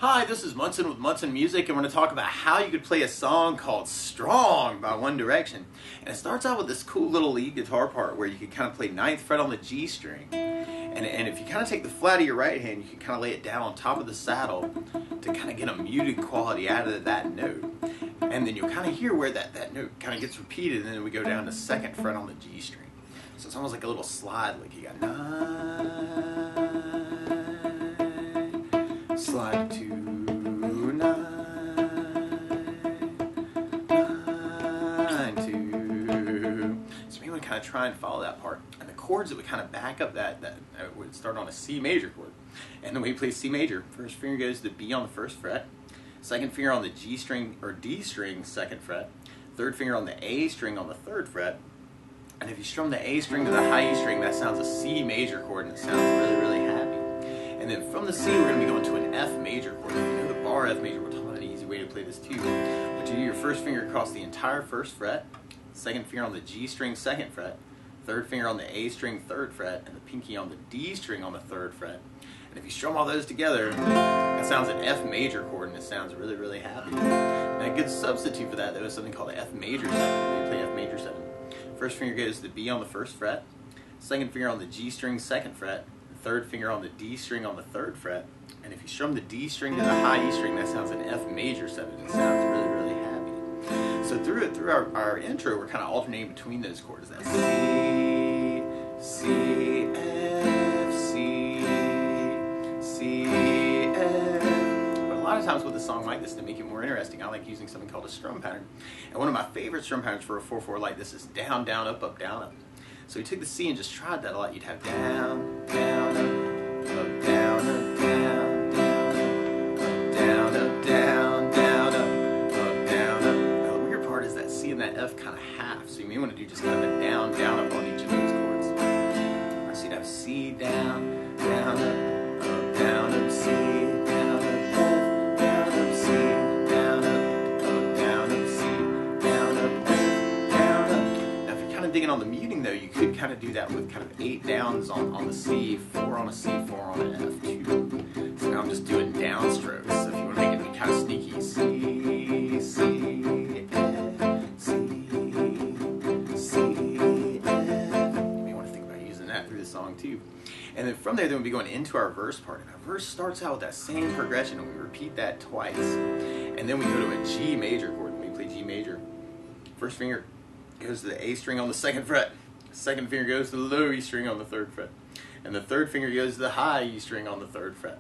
Hi, this is Munson with Munson Music, and we're going to talk about how you could play a song called Strong by One Direction. And it starts out with this cool little lead guitar part where you can kind of play 9th fret on the G string. And if you kind of take the flat of your right hand, you can kind of lay it down on top of the saddle to kind of get a muted quality out of that note. And then you'll kind of hear where that note kind of gets repeated, and then we go down to 2nd fret on the G string. So it's almost like a little slide, like you got 9, slide to 9, 9, 2. So we want to kind of try and follow that part. And the chords that would kind of back up that would start on a C major chord. And then when you play C major, first finger goes to B on the 1st fret, 2nd finger on the G string or D string, 2nd fret, 3rd finger on the A string on the 3rd fret. And if you strum the A string to the high E string, that sounds a C major chord, and it sounds really, really happy. And then from the C, we're going to be going to an F major chord. If you know the bar F major, we're talking about an easy way to play this too. But you do your first finger across the entire 1st fret, 2nd finger on the G string, 2nd fret, 3rd finger on the A string, 3rd fret, and the pinky on the D string on the 3rd fret. And if you strum all those together, that sounds an F major chord, and it sounds really, really happy. And a good substitute for that, though, is something called an F major 7. You play F major 7. First finger goes to the B on the 1st fret, 2nd finger on the G string, 2nd fret, 3rd finger on the D string on the 3rd fret. And if you strum the D string to the high E string, that sounds an F major 7. It sounds really, really happy. So through our intro, we're kind of alternating between those chords. That's C, C, F, C, C, F. But a lot of times with a song like this, to make it more interesting, I like using something called a strum pattern. And one of my favorite strum patterns for a 4/4 like this is down, down, up, up, down, up. So we took the C and just tried that a lot. You'd have down, down, up, down, up, down, down, up, down, down, up, down, up. Now the weird part is that C and that F kind of half. So you may want to do just kind of a down, down, up on each of those chords. So you'd have C, down, down, up, down, up, C, down, up, F, down, up, C, down, up, down, up, C, down, up, F, down, up. Now if you're kind of digging on the muting though, you could kind of do that with kind of 8 downs on the C, 4 on a C, 4 on an F, 2. So now I'm just doing down strokes. So if you want to make it kind of sneaky, C, C, F, C, C, F. You may want to think about using that through the song too. And then from there, we'll be going into our verse part. And our verse starts out with that same progression, and we repeat that twice. And then we go to a G major chord. When we play G major, first finger goes to the A string on the 2nd fret. 2nd finger goes to the low E string on the 3rd fret. And the 3rd finger goes to the high E string on the 3rd fret.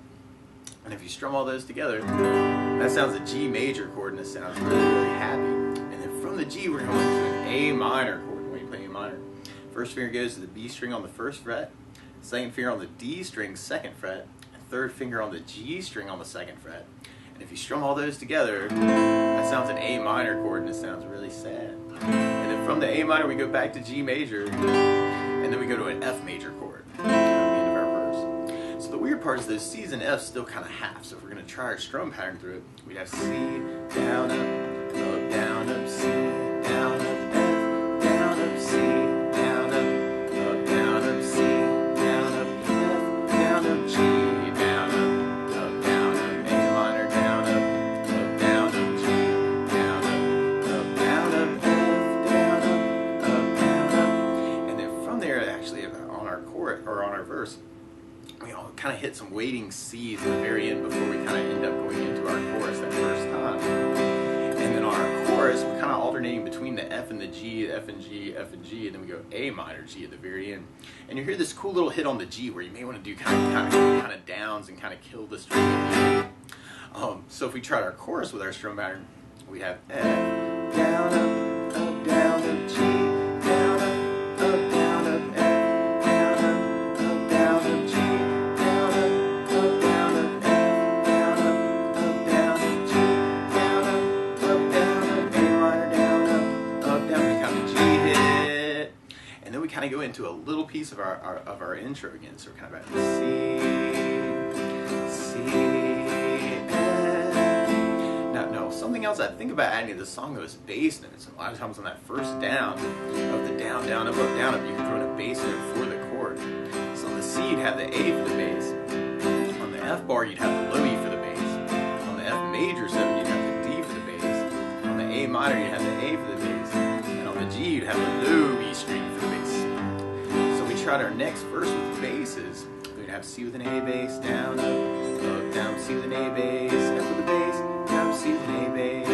And if you strum all those together, that sounds a G major chord, and it sounds really, really happy. And then from the G, we're going to an A minor chord when you play A minor. First finger goes to the B string on the 1st fret, 2nd finger on the D string, 2nd fret, and 3rd finger on the G string on the 2nd fret. And if you strum all those together, that sounds an A minor chord, and it sounds really sad. And then from the A minor, we go back to G major, and then we go to an F major chord at the end of our verse. So the weird part is those C's and F's still kind of half. So if we're going to try our strum pattern through it, we'd have C, down, up, down, up, C, down, up, F, down, up, C, down, up, down, up, C, down, up, F, down, up, G, down, up, down, up, A minor, down, up, down, up, G, down, up, down, up, F, down, up, down, up. And then from there, actually, on our chord or on our verse, we all kind of hit some waiting C's at the very end before we kind of end up going into our chorus that first time. And then on our chorus, we're kind of alternating between the F and the G, F and G, F and G, and then we go A minor G at the very end. And you hear this cool little hit on the G where you may want to do kind of downs and kind of kill the string. So if we tried our chorus with our strum pattern, we have F, down, up, down, up, G, down, up, down, up, F, down, up, down, up, G, down, up, down, up, F, down, up, down, up, G, down, up, down, up, A minor, down, up, down. We kind of G hit, and then we kind of go into a little piece of our intro again. So we're kind of at C, C, F. Now, something else I think about adding to the song though is bass notes. And a lot of times on that first down of the down, down, up, down, up, you can throw in a bass note for the chord. So on the C, you'd have the A for the bass. On the F bar, you'd have the low E for the bass. minor, you'd have the A for the bass. And on the G, you'd have the low E string for the bass. So we tried our next verse with basses. We'd have C with an A bass, down, up, down, C with an A bass, F with the bass, down, C with an A bass,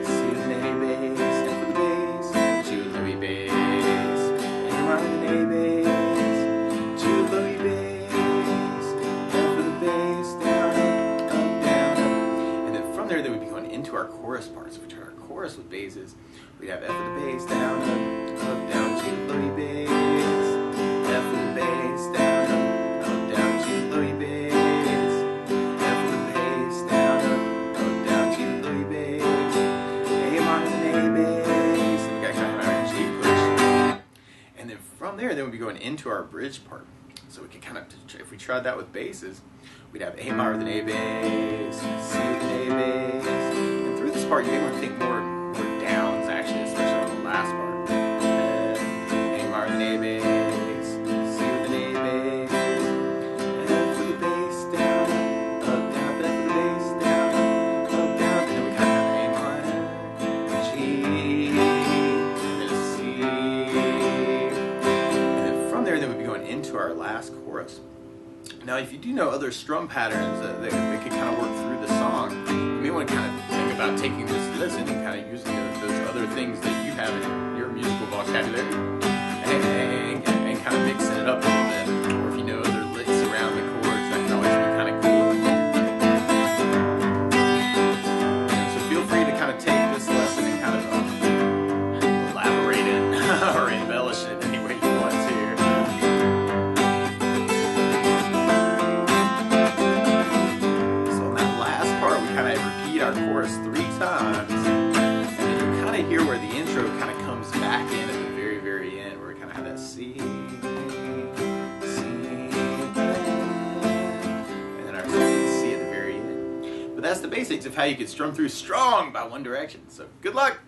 C with an A bass, F with the bass, G with low E bass, A minor with an A bass, G with low E bass, F with the bass, down, up, down, up. And then from there, we'd be going into our chorus parts. So we tried our chorus with basses. We'd have F with the bass, down, up, down, G with low E bass, F with the bass, down, up, down, G with low E bass, F with the bass, down, up, down, G with low E bass, A minor with an A bass, and we got kind of our G push. And then from there, we'd be going into our bridge part. So we could kind of, if we tried that with basses, we'd have A minor with an A bass, C with an A bass, and through this part, you may want to think more downs actually, especially on the last part. A minor with an A bass, C with an A bass, F with the bass, down, up, down, F with the bass, down, up, down, and then we kind of have A minor, G, and then a C, and then from there, we'd be going into our last chorus. Now, if you do know other strum patterns that could kind of work through the song, you may want to kind of think about taking this lesson and kind of using those other things that you have in your musical vocabulary and kind of mixing it up a little bit. Or if you know other licks around the chords, that can always be kind of cool. So feel free to kind of take this lesson and kind of elaborate it or embellish it any way you want to. Our chorus 3 times, and then you kind of hear where the intro kind of comes back in at the very, very end, where we kind of have that C, and then our C at the very end. But that's the basics of how you can strum through Strong by One Direction. So good luck!